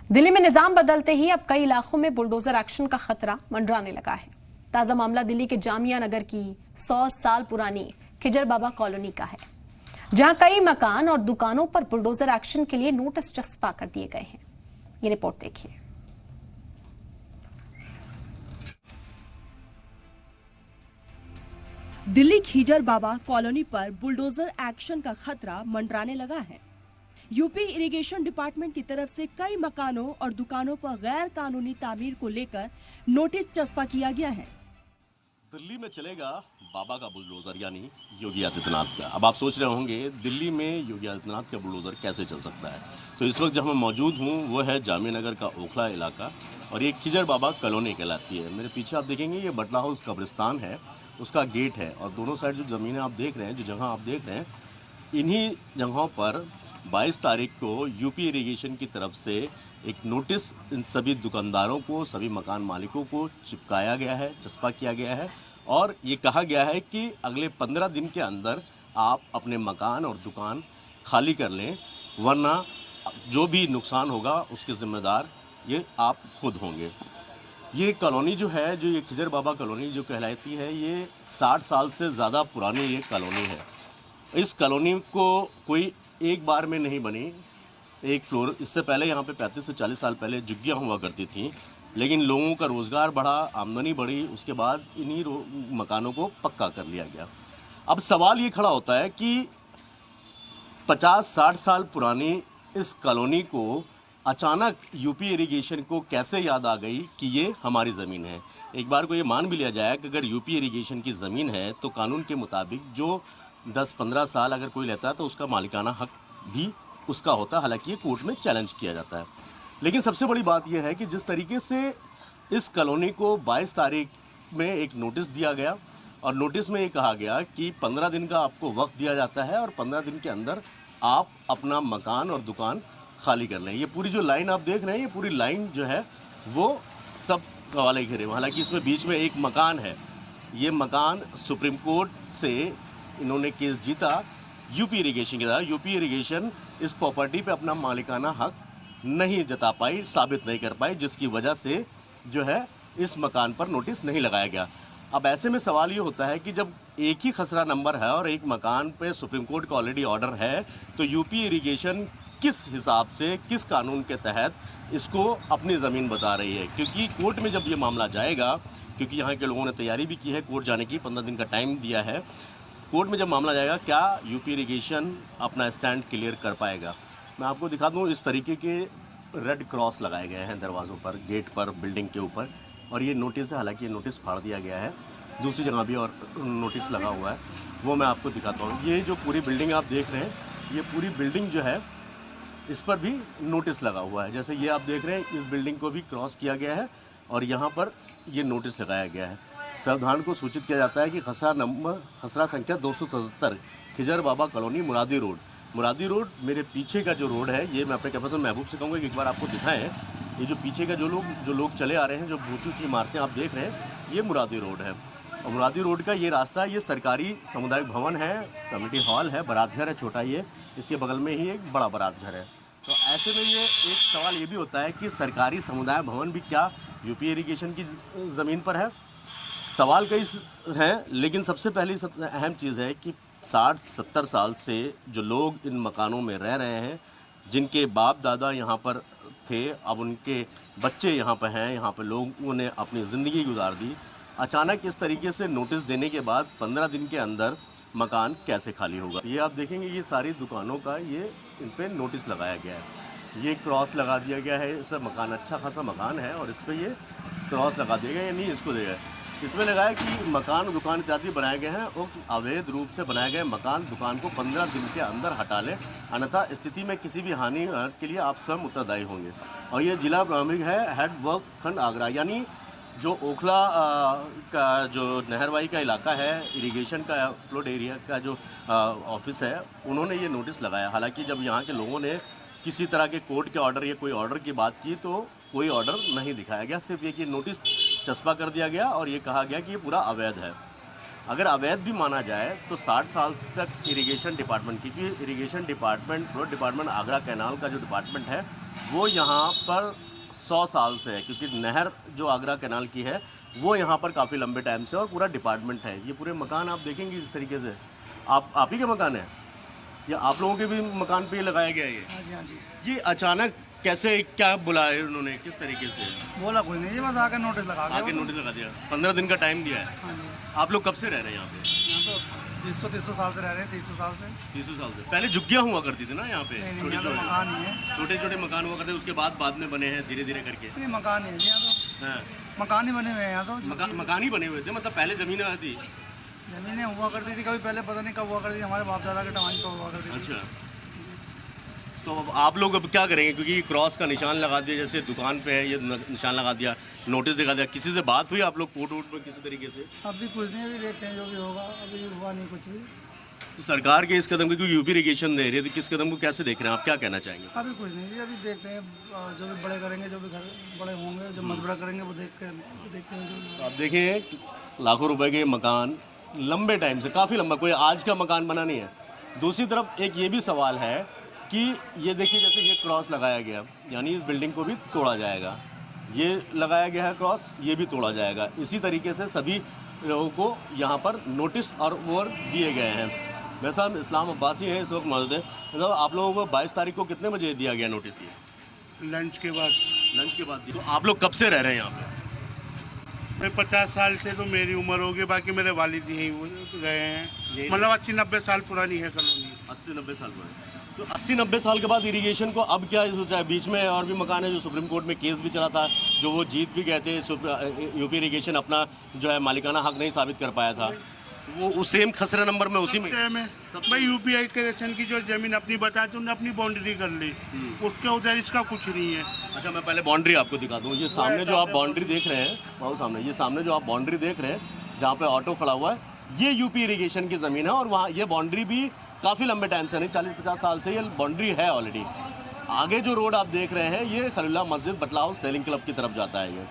दिल्ली में निजाम बदलते ही अब कई इलाकों में बुलडोजर एक्शन का खतरा मंडराने लगा है। ताजा मामला दिल्ली के जामिया नगर की 100 साल पुरानी खिजर बाबा कॉलोनी का है, जहां कई मकान और दुकानों पर बुलडोजर एक्शन के लिए नोटिस चस्पा कर दिए गए हैं। ये रिपोर्ट देखिए। दिल्ली खिजर बाबा कॉलोनी पर बुलडोजर एक्शन का खतरा मंडराने लगा है। यूपी इरिगेशन डिपार्टमेंट की तरफ से कई मकानों और दुकानों पर गैर कानूनी तामीर को लेकर नोटिस चस्पा किया गया है। दिल्ली में चलेगा बाबा का बुलडोजर, यानी योगी आदित्यनाथ का। अब आप सोच रहे होंगे दिल्ली में योगी आदित्यनाथ का बुलडोजर कैसे चल सकता है। तो इस वक्त जहाँ मैं मौजूद हूँ वो है जामिया नगर का ओखला इलाका और ये खिजर बाबा कॉलोनी कहलाती है। मेरे पीछे आप देखेंगे ये बटला हाउस कब्रिस्तान है, उसका गेट है और दोनों साइड जो ज़मीनें आप देख रहे हैं, जो जगह आप देख रहे हैं, इन्हीं जगहों पर 22 तारीख को यूपी इरिगेशन की तरफ से एक नोटिस इन सभी दुकानदारों को, सभी मकान मालिकों को चिपकाया गया है, चस्पा किया गया है और ये कहा गया है कि अगले 15 दिन के अंदर आप अपने मकान और दुकान खाली कर लें, वरना जो भी नुकसान होगा उसके ज़िम्मेदार ये आप खुद होंगे। ये कॉलोनी जो है, जो ये खिजर बाबा कॉलोनी जो कहलाती है, ये 60 साल से ज़्यादा पुरानी ये कॉलोनी है। इस कॉलोनी को कोई एक बार में नहीं बनी, एक फ्लोर। इससे पहले यहाँ पे 35 से 40 साल पहले झुग्गियाँ हुआ करती थी, लेकिन लोगों का रोज़गार बढ़ा, आमदनी बढ़ी, उसके बाद इन्हीं मकानों को पक्का कर लिया गया। अब सवाल ये खड़ा होता है कि 50-60 साल पुरानी इस कॉलोनी को अचानक यूपी इरिगेशन को कैसे याद आ गई कि ये हमारी ज़मीन है। एक बार को ये मान भी लिया जाए कि अगर यूपी इरिगेशन की ज़मीन है तो कानून के मुताबिक जो 10-15 साल अगर कोई लेता है तो उसका मालिकाना हक भी उसका होता है। हालांकि ये कोर्ट में चैलेंज किया जाता है। लेकिन सबसे बड़ी बात यह है कि जिस तरीके से इस कॉलोनी को 22 तारीख में एक नोटिस दिया गया और नोटिस में ये कहा गया कि 15 दिन का आपको वक्त दिया जाता है और 15 दिन के अंदर आप अपना मकान और दुकान खाली कर लें। ये पूरी जो लाइन आप देख रहे हैं, ये पूरी लाइन जो है वो सब वाले घेरे हुए। हालांकि इसमें बीच में एक मकान है, ये मकान सुप्रीम कोर्ट से इन्होंने केस जीता यूपी इरिगेशन के साथ। यूपी इरिगेशन इस प्रॉपर्टी पे अपना मालिकाना हक नहीं जता पाई, साबित नहीं कर पाई, जिसकी वजह से जो है इस मकान पर नोटिस नहीं लगाया गया। अब ऐसे में सवाल ये होता है कि जब एक ही खसरा नंबर है और एक मकान पे सुप्रीम कोर्ट का ऑलरेडी ऑर्डर है, तो यूपी इरिगेशन किस हिसाब से, किस कानून के तहत इसको अपनी ज़मीन बता रही है। क्योंकि कोर्ट में जब ये मामला जाएगा, क्योंकि यहाँ के लोगों ने तैयारी भी की है कोर्ट जाने की, 15 दिन का टाइम दिया है, कोर्ट में जब मामला जाएगा क्या यूपी इरिगेशन अपना स्टैंड क्लियर कर पाएगा। मैं आपको दिखा दूँ, इस तरीके के रेड क्रॉस लगाए गए हैं दरवाज़ों पर, गेट पर, बिल्डिंग के ऊपर, और ये नोटिस है। हालांकि ये नोटिस फाड़ दिया गया है, दूसरी जगह भी और नोटिस लगा हुआ है, वो मैं आपको दिखाता हूँ। ये जो पूरी बिल्डिंग आप देख रहे हैं, ये पूरी बिल्डिंग जो है इस पर भी नोटिस लगा हुआ है। जैसे ये आप देख रहे हैं, इस बिल्डिंग को भी क्रॉस किया गया है और यहाँ पर ये नोटिस लगाया गया है। सावधान को सूचित किया जाता है कि खसरा संख्या 277 खिजर बाबा कॉलोनी, मुरादी रोड। मेरे पीछे का जो रोड है, ये मैं अपने कैप्टन महबूब से कहूँगा कि एक बार आपको दिखाएं। ये जो पीछे का जो लोग चले आ रहे हैं, जो ऊँची ऊँची इमारतें आप देख रहे हैं, ये मुरादी रोड है। और मुरादी रोड का ये रास्ता, ये सरकारी सामुदायिक भवन है, कम्युनिटी हॉल है, बारात घर है छोटा, ये इसके बगल में ही एक बड़ा बारात घर है। तो ऐसे में ये एक सवाल ये भी होता है कि सरकारी समुदाय भवन भी क्या यूपी इरिगेशन की ज़मीन पर है। सवाल कई हैं, लेकिन सबसे पहली सबसे अहम चीज़ है कि 60-70 साल से जो लोग इन मकानों में रह रहे हैं, जिनके बाप दादा यहाँ पर थे, अब उनके बच्चे यहाँ पर हैं, यहाँ पर लोगों ने अपनी ज़िंदगी गुजार दी। अचानक इस तरीके से नोटिस देने के बाद 15 दिन के अंदर मकान कैसे खाली होगा। ये आप देखेंगे, ये सारी दुकानों का ये इन पे नोटिस लगाया गया है। ये क्रॉस लगा दिया गया है, इस मकान, अच्छा खासा मकान है और इस पर ये क्रॉस लगा दिया गया, यानी इसको दिया गया। इसमें लगाया कि मकान दुकान इत्यादि बनाए गए हैं और अवैध रूप से बनाए गए मकान दुकान को 15 दिन के अंदर हटा लें, अन्यथा स्थिति में किसी भी हानि के लिए आप स्वयं उत्तरदायी होंगे। और ये जिला प्रारंभिक है हेड वर्क्स खंड आगरा, यानी जो ओखला का जो नहरवाई का इलाका है, इरिगेशन का फ्लड एरिया का जो ऑफिस है, उन्होंने ये नोटिस लगाया। हालांकि जब यहाँ के लोगों ने किसी तरह के कोर्ट के ऑर्डर या कोई ऑर्डर की बात की तो कोई ऑर्डर नहीं दिखाया गया, सिर्फ ये कि नोटिस चस्पा कर दिया गया और ये कहा गया कि ये पूरा अवैध है। अगर अवैध भी माना जाए तो 60 साल तक इरिगेशन डिपार्टमेंट, क्योंकि irrigation department, flood department, Agra canal का जो डिपार्टमेंट है वो यहाँ पर 100 साल से है, क्योंकि नहर जो आगरा कैनाल की है वो यहाँ पर काफ़ी लंबे टाइम से और पूरा डिपार्टमेंट है। ये पूरे मकान आप देखेंगे इस तरीके से, आप ही के मकान है या आप लोगों के भी मकान पे लगाया गया है ये? हाँ जी, हाँ जी। ये अचानक कैसे, क्या बुलाया उन्होंने, किस तरीके से? बोला कोई नहीं जी, बस आके नोटिस लगा आके नोटिस लगा दिया, 15 दिन का टाइम दिया है। हाँ जी। आप लोग कब से रह रहे हैं यहाँ पे? यहाँ तो 300 साल से रह रहे हैं, 300 साल से। 300 साल से पहले झुग्गियाँ हुआ करती थी ना यहाँ पे, नहीं, छोटे यहाँ तो मकान ही है। छोटे मकान हुआ करते, उसके बाद में बने हैं धीरे धीरे करके। नहीं, मकान ही है जी यहाँ तो। हाँ, मकान ही बने हुए हैं यहाँ तो। मकान ही बने हुए थे, मतलब पहले ज़मीनें आती? ज़मीनें हुआ करती थी कभी, पहले पता नहीं कब हुआ करती थी, हमारे बाप दादा के टाइम पर हुआ करती थी। अच्छा, तो अब आप लोग अब क्या करेंगे? क्योंकि क्रॉस का निशान लगा दिया, जैसे दुकान पे है ये निशान लगा दिया, नोटिस दिखा दिया, किसी से बात हुई आप लोग कोर्ट वोट में किसी तरीके से? अभी कुछ नहीं, अभी देखते हैं जो भी होगा, अभी हुआ नहीं कुछ भी। तो सरकार के इस कदम को, क्योंकि यूपी इरिगेशन दे रही है, तो किस कदम को कैसे देख रहे हैं आप, क्या कहना चाहेंगे? अभी कुछ नहीं जी, अभी देखते हैं जो भी बड़े करेंगे, जो भी घर बड़े होंगे, जो मशवरा करेंगे वो देखते हैं जो। आप देखें लाखों रुपए के मकान लंबे टाइम से, काफ़ी लंबा, कोई आज का मकान बना नहीं है। दूसरी तरफ एक ये भी सवाल है कि ये देखिए, जैसे ये क्रॉस लगाया गया, यानी इस बिल्डिंग को भी तोड़ा जाएगा, ये लगाया गया है क्रॉस, ये भी तोड़ा जाएगा। इसी तरीके से सभी लोगों को यहाँ पर नोटिस और वो दिए गए हैं। वैसे हम इस्लाम अब्बासी हैं, इस वक्त मौजूद है। मतलब आप लोगों को 22 तारीख को कितने बजे दिया गया नोटिस? ये लंच के बाद। लंच के बाद। तो आप लोग कब से रह रहे हैं यहाँ पे? मैं 50 साल से, तो मेरी उम्र होगी, बाकी मेरे वालिद यहीं गए हैं। मतलब 80-90 साल पुरानी है कॉलोनी। 80-90 साल पुरानी। तो 80-90 साल के बाद इरिगेशन को अब क्या सोचा है? बीच में और भी मकान है जो सुप्रीम कोर्ट में केस भी चला था, जो वो जीत भी गए थे। यूपी इरिगेशन अपना जो है मालिकाना हक नहीं साबित कर पाया था, वो उस सेम खसरा नंबर में उसी में भाई यूपीआई इरिगेशन की जो जमीन अपनी बताई तो उन्होंने अपनी बाउंड्री कर ली, उसके उधर इसका कुछ नहीं है। अच्छा, मैं पहले बाउंड्री आपको दिखा दूँ। ये सामने जो आप बाउंड्री देख रहे हैं, बहुत सामने, ये सामने जो आप बाउंड्री देख रहे हैं जहाँ पे ऑटो खड़ा हुआ है, ये यूपी इरिगेशन की ज़मीन है। और वहाँ ये बाउंड्री भी काफ़ी लंबे टाइम से, नहीं 40-50 साल से ये बाउंड्री है ऑलरेडी। आगे जो रोड आप देख रहे हैं ये खलीलुल्लाह मस्जिद बटला हाउस सेलिंग क्लब की तरफ जाता है ये।